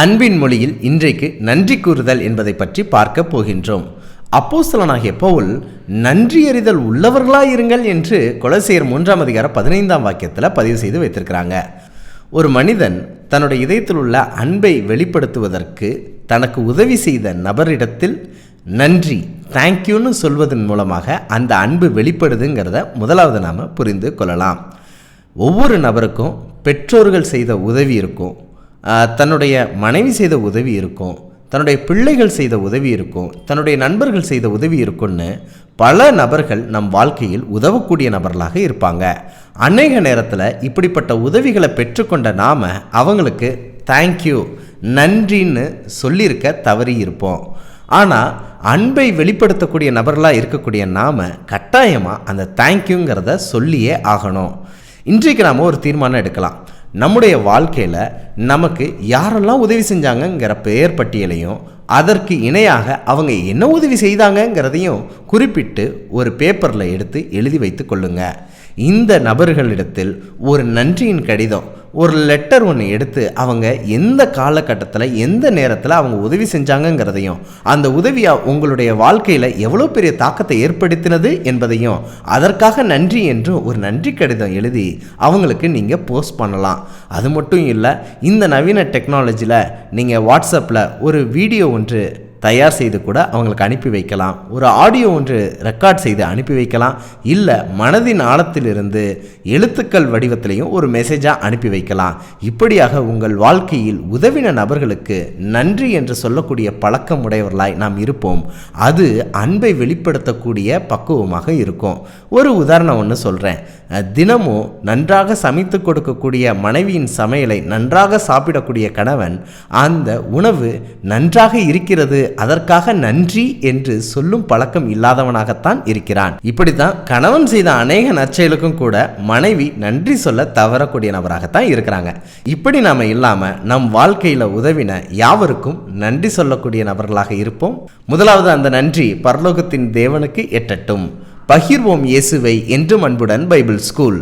அன்பின் மொழியில் இன்றைக்கு நன்றி கூறுதல் என்பதை பற்றி பார்க்க போகின்றோம். அப்போஸ்தலனாகிய பவுல் நன்றியறிதல் உள்ளவர்களாயிருங்கள் என்று கொலோசியர் 3:15 பதிவு செய்து வைத்திருக்கிறாங்க. ஒரு மனிதன் தன்னுடைய இதயத்தில் உள்ள அன்பை வெளிப்படுத்துவதற்கு தனக்கு உதவி செய்த நபரிடத்தில் நன்றி தேங்க்யூன்னு சொல்வதன் மூலமாக அந்த அன்பு வெளிப்படுதுங்கிறத முதலாவது நாம் புரிந்து கொள்ளலாம். ஒவ்வொரு நபருக்கும் பெற்றோர்கள் செய்த உதவி இருக்கும், தன்னுடைய மனைவி செய்த உதவி இருக்கும், தன்னுடைய பிள்ளைகள் செய்த உதவி இருக்கும், தன்னுடைய நண்பர்கள் செய்த உதவி இருக்கும்னு பல நபர்கள் நம் வாழ்க்கையில் உதவக்கூடிய நபர்களாக இருப்பாங்க. அநேக நேரத்தில் இப்படிப்பட்ட உதவிகளை பெற்றுக்கொண்ட நாம் அவங்களுக்கு தேங்க்யூ நன்றின்னு சொல்லியிருக்க தவறி இருப்போம். ஆனால் அன்பை வெளிப்படுத்தக்கூடிய நபர்களாக இருக்கக்கூடிய நாம் கட்டாயமாக அந்த தேங்க்யூங்கிறத சொல்லியே ஆகணும். இன்றைக்கு நாம் ஒரு தீர்மானம் எடுக்கலாம். நம்முடைய வாழ்க்கையில் நமக்கு யாரெல்லாம் உதவி செஞ்சாங்கங்கிற பெயர் பட்டியலையும் அதற்கு இணையாக அவங்க என்ன உதவி செய்தாங்கங்கிறதையும் குறிப்பிட்டு ஒரு பேப்பரில் எடுத்து எழுதி வைத்து கொள்ளுங்க. இந்த நபர்களிடத்தில் ஒரு நன்றியின் கடிதம், ஒரு லெட்டர் ஒன்று எடுத்து அவங்க எந்த காலகட்டத்தில் எந்த நேரத்தில் அவங்க உதவி செஞ்சாங்கங்கிறதையும் அந்த உதவியாக உங்களுடைய வாழ்க்கையில் எவ்வளோ பெரிய தாக்கத்தை ஏற்படுத்தினது என்பதையும் அதற்காக நன்றி என்று ஒரு நன்றி கடிதம் எழுதி அவங்களுக்கு நீங்கள் போஸ்ட் பண்ணலாம். அது மட்டும் இல்லை, இந்த நவீன டெக்னாலஜியில் நீங்கள் வாட்ஸ்அப்பில் ஒரு வீடியோ ஒன்று தயார் செய்து கூட அவங்களுக்கு அனுப்பி வைக்கலாம், ஒரு ஆடியோ ஒன்று ரெக்கார்ட் செய்து அனுப்பி வைக்கலாம், இல்லை மனதின் ஆழத்திலிருந்து எழுத்துக்கள் வடிவத்திலையும் ஒரு மெசேஜாக அனுப்பி வைக்கலாம். இப்படியாக உங்கள் வாழ்க்கையில் உதவின நபர்களுக்கு நன்றி என்று சொல்லக்கூடிய பழக்கம் உடையவர்களாய் நாம் இருப்போம். அது அன்பை வெளிப்படுத்தக்கூடிய பக்குவமாக இருக்கும். ஒரு உதாரணம் ஒன்று சொல்கிறேன். தினமும் நன்றாக சமைத்து கொடுக்கக்கூடிய மனைவியின் சமையலை நன்றாக சாப்பிடக்கூடிய கணவன் அந்த உணவு நன்றாக இருக்கிறது அதற்காக நன்றி என்று சொல்லும் பழக்கம் இல்லாதவனாகத்தான் இருக்கிறான். இப்படித்தான் கணவன் செய்த அநேக நற்செயலுக்கும் கூட மனைவி நன்றி சொல்ல தவறக்கூடிய நபராகத்தான் இருக்கிறாங்க. இப்படி நாம இல்லாம நம் வாழ்க்கையில உதவின யாவருக்கும் நன்றி சொல்லக்கூடிய நபர்களாக இருப்போம். முதலாவது, அந்த நன்றி பரலோகத்தின் தேவனுக்கு எட்டட்டும். பகிர்வோம் இயேசுவை என்றும் அன்புடன் பைபிள் ஸ்கூல்.